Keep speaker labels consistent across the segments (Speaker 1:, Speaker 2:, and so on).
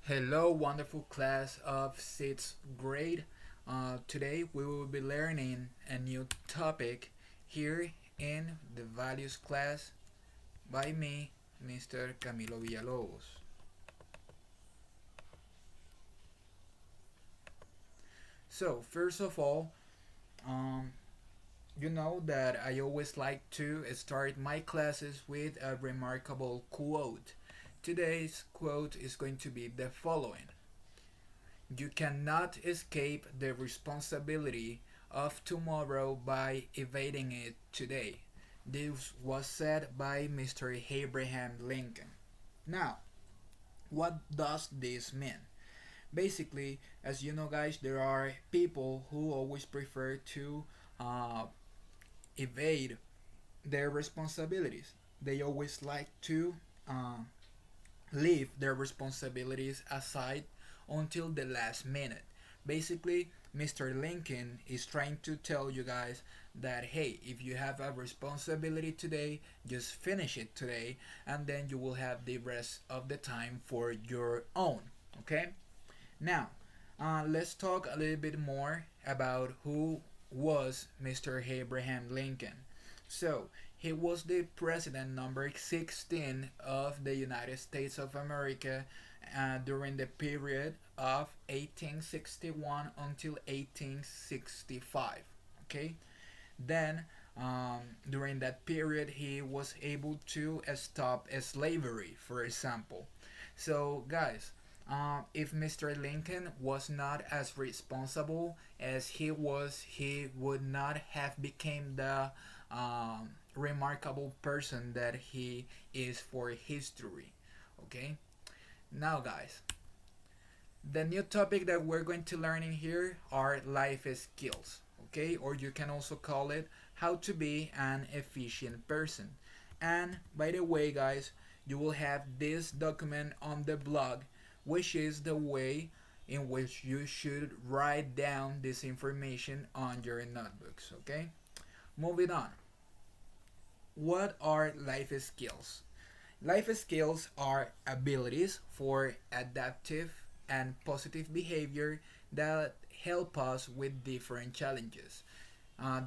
Speaker 1: Hello, wonderful class of 6th grade. Today we will be learning a new topic here in the values class by me, Mr. Camilo Villalobos. So, first of all, um, you know that I always like to start my classes with a remarkable quote. Today's quote is going to be the following: You cannot escape the responsibility of tomorrow by evading it today. This was said by Mr. Abraham Lincoln. Now, what does this mean? Basically, as you know, guys, there are people who always prefer to uh, evade their responsibilities. They always like to uh, leave their responsibilities aside until the last minute. Basically, Mr. Lincoln is trying to tell you guys that hey, if you have a responsibility today, just finish it today, and then you will have the rest of the time for your own. Okay? Now, let's talk a little bit more about who was Mr. Abraham Lincoln. So, he was the president number 16 of the United States of America during the period of 1861 until 1865. Okay? Then, during that period, he was able to stop slavery, for example. So, guys, if Mr. Lincoln was not as responsible as he was, he would not have become the remarkable person that he is for history. Okay. Now, guys, the new topic that we're going to learn in here are life skills. Okay, or you can also call it how to be an efficient person. And by the way, guys, you will have this document on the blog, which is the way in which you should write down this information on your notebooks. Okay, moving on. What are life skills? Life skills are abilities for adaptive and positive behavior that help us with different challenges.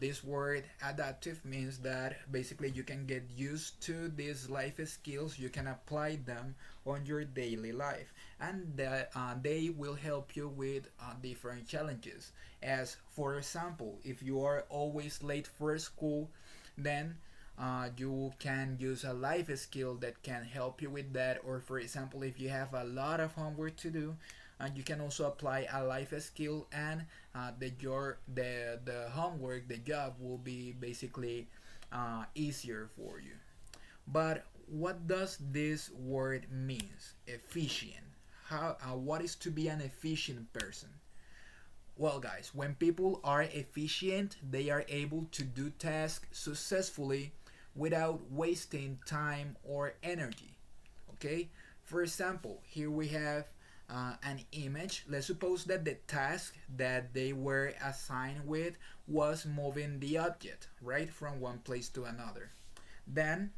Speaker 1: This word adaptive means that basically you can get used to these life skills, you can apply them on your daily life, and that they will help you with different challenges. As for example, if you are always late for school, then you can use a life skill that can help you with that. Or for example, if you have a lot of homework to do, you can also apply a life skill, and the homework, the job will be basically easier for you. But what does this word means? Efficient. What is to be an efficient person? Well, guys, when people are efficient, they are able to do tasks successfully without wasting time or energy. Okay? For example, here we have an image. Let's suppose that the task that they were assigned with was moving the object, right, from one place to another. Then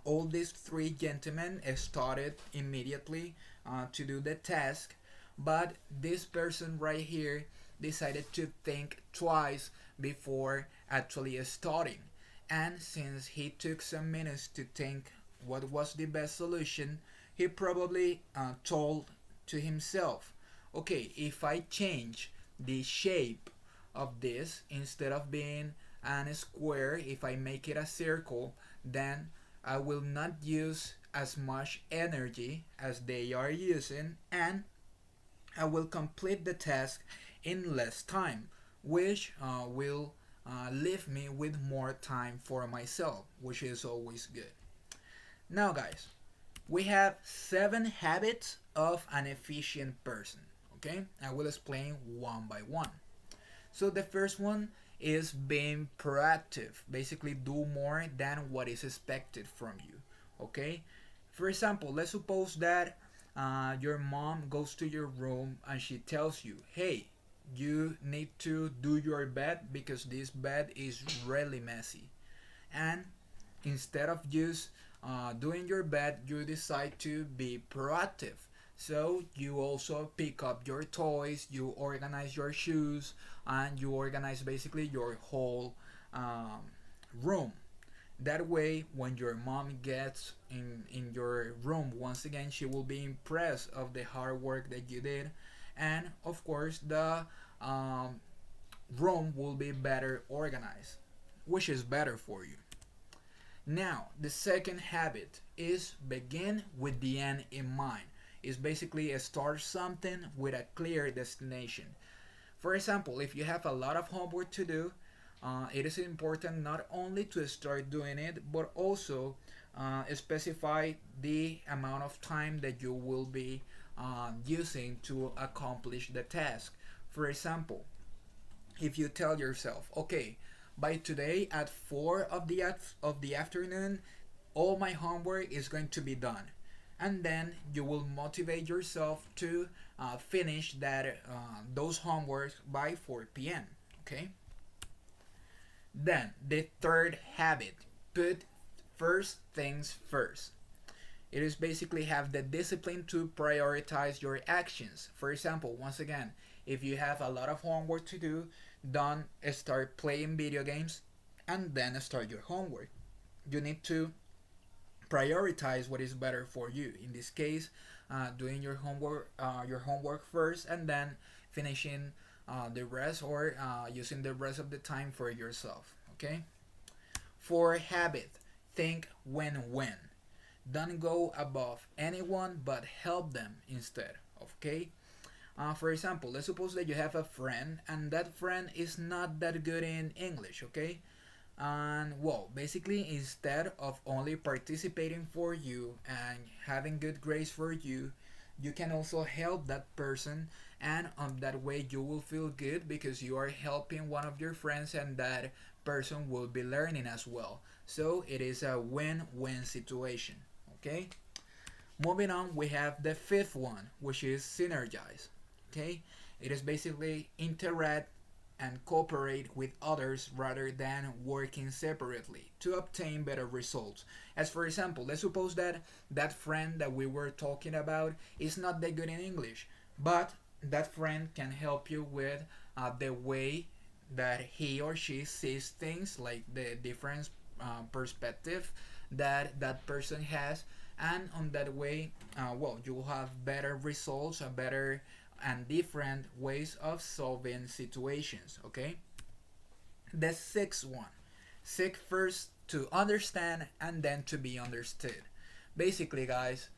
Speaker 1: all these three gentlemen started immediately to do the task, but this person right here decided to think twice before actually starting. And since he took some minutes to think what was the best solution, he probably told to himself, okay, if I change the shape of this, instead of being a square, if I make it a circle, then I will not use as much energy as they are using, and I will complete the task in less time, which will leave me with more time for myself, which is always good. Now, guys, we have 7 habits of an efficient person. Okay, I will explain one by one. So, the first one is being proactive, basically, do more than what is expected from you. Okay, for example, let's suppose that your mom goes to your room and she tells you, hey, you need to do your bed because this bed is really messy. And instead of just doing your bed, you decide to be proactive. So you also pick up your toys, you organize your shoes, and you organize basically your whole um, room. That way, when your mom gets in your room once again, she will be impressed of the hard work that you did, and of course the um, room will be better organized, which is better for you. Now, the second habit is begin with the end in mind. It's basically start something with a clear destination. For example, if you have a lot of homework to do, it is important not only to start doing it, but also specify the amount of time that you will be using to accomplish the task. For example, if you tell yourself, okay, by today at 4 of the afternoon, all my homework is going to be done, and then you will motivate yourself to finish those homeworks by 4 p.m. Okay. Then the third habit: put first things first. It is basically have the discipline to prioritize your actions. For example, once again, if you have a lot of homework to do, don't start playing video games and then start your homework. You need to prioritize what is better for you. In this case, doing your homework first, and then finishing the rest, or using the rest of the time for yourself. Okay. For habit, think win-win. Don't go above anyone, but help them instead. Okay. For example, let's suppose that you have a friend, and that friend is not that good in English. Okay. And well, basically, instead of only participating for you and having good grades for you, you can also help that person, and on that way you will feel good because you are helping one of your friends, and that person will be learning as well. So it is a win-win situation. Okay. Moving on, we have the fifth one, which is synergize. Okay. It is basically interact and cooperate with others rather than working separately to obtain better results. As for example, let's suppose that that friend that we were talking about is not that good in English, but that friend can help you with the way that he or she sees things, like the different perspective that that person has, and on that way, well, you will have better results, a better and different ways of solving situations. Okay. The sixth one: seek first to understand and then to be understood. Basically, guys,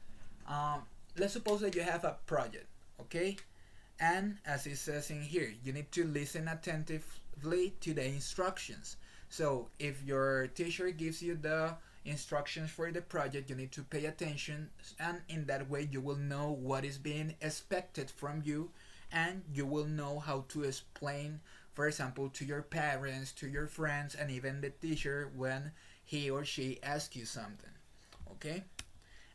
Speaker 1: let's suppose that you have a project. Okay. And as it says in here, you need to listen attentively to the instructions. So if your teacher gives you the instructions for the project, you need to pay attention, and in that way you will know what is being expected from you, and you will know how to explain, for example, to your parents, to your friends, and even the teacher when he or she asks you something. Okay.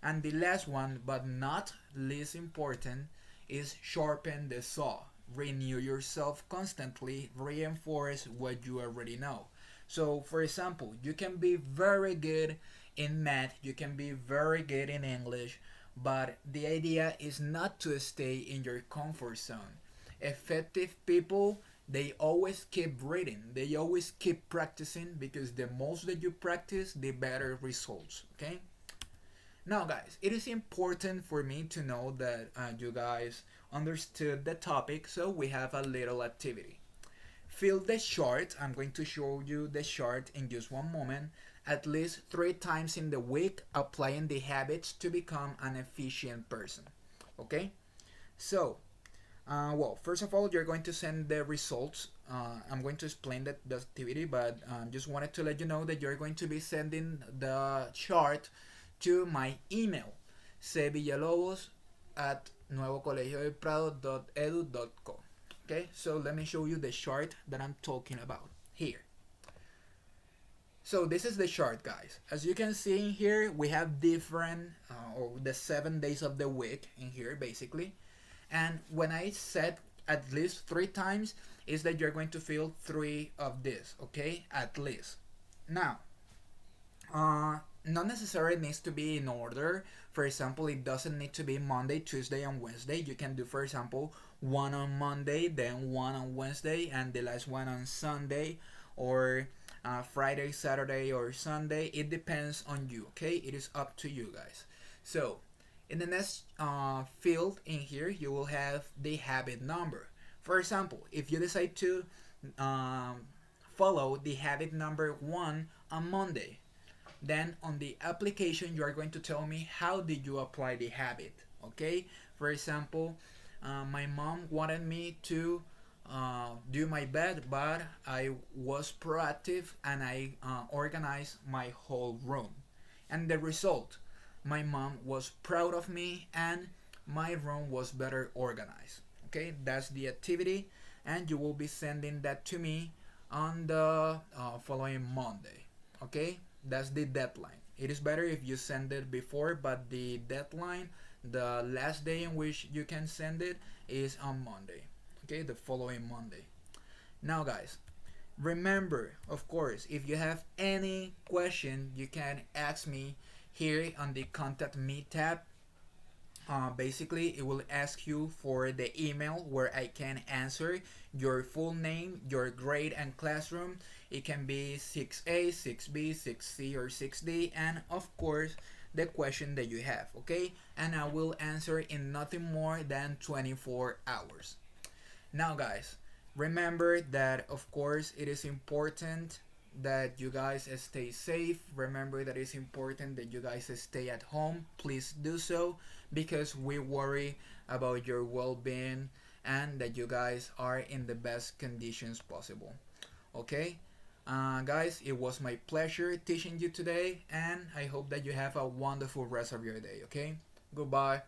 Speaker 1: And the last one, but not least important, is sharpen the saw. Renew yourself constantly, reinforce what you already know. So, for example, you can be very good in math, you can be very good in English, but the idea is not to stay in your comfort zone. Effective people, they always keep reading, they always keep practicing, because the most that you practice, the better results. Okay. Now, guys, it is important for me to know that you guys understood the topic, so we have a little activity. Fill the chart. I'm going to show you the chart in just one moment. At least 3 times in the week, applying the habits to become an efficient person. Okay? So, well, first of all, you're going to send the results. I'm going to explain the activity, but just wanted to let you know that you're going to be sending the chart to my email, cvillalobos at nuevocolegiodelprado.edu.co. Okay, so let me show you the chart that I'm talking about here. So this is the chart, guys. As you can see in here, we have different, or the 7 days of the week in here, basically. And when I said at least 3 times, is that you're going to fill 3 of this, okay? At least. Now, not necessarily needs to be in order. For example, it doesn't need to be Monday, Tuesday, and Wednesday. You can do, for example, one on Monday, then one on Wednesday, and the last one on Sunday, or Friday, Saturday, or Sunday. It depends on you, okay? It is up to you guys. So, in the next field in here, you will have the habit number. For example, if you decide to um, follow the habit number 1 on Monday, then on the application you are going to tell me how did you apply the habit. Okay, for example, my mom wanted me to do my bed, but I was proactive and I organized my whole room, and the result, my mom was proud of me and my room was better organized. Okay, that's the activity, and you will be sending that to me on the following Monday. Okay, that's the deadline. It is better if you send it before, but the deadline, the last day in which you can send it, is on Monday. Okay, the following Monday. Now, guys, remember, of course, if you have any question, you can ask me here on the Contact Me tab. Basically, it will ask you for the email where I can answer your full name, your grade and classroom. It can be 6A, 6B, 6C, or 6D, and of course, the question that you have, okay? And I will answer in nothing more than 24 hours. Now, guys, remember that of course it is important that you guys stay safe. Remember that it's important that you guys stay at home. Please do so because we worry about your well being and that you guys are in the best conditions possible. Okay? Guys, it was my pleasure teaching you today, and I hope that you have a wonderful rest of your day. Okay? Goodbye.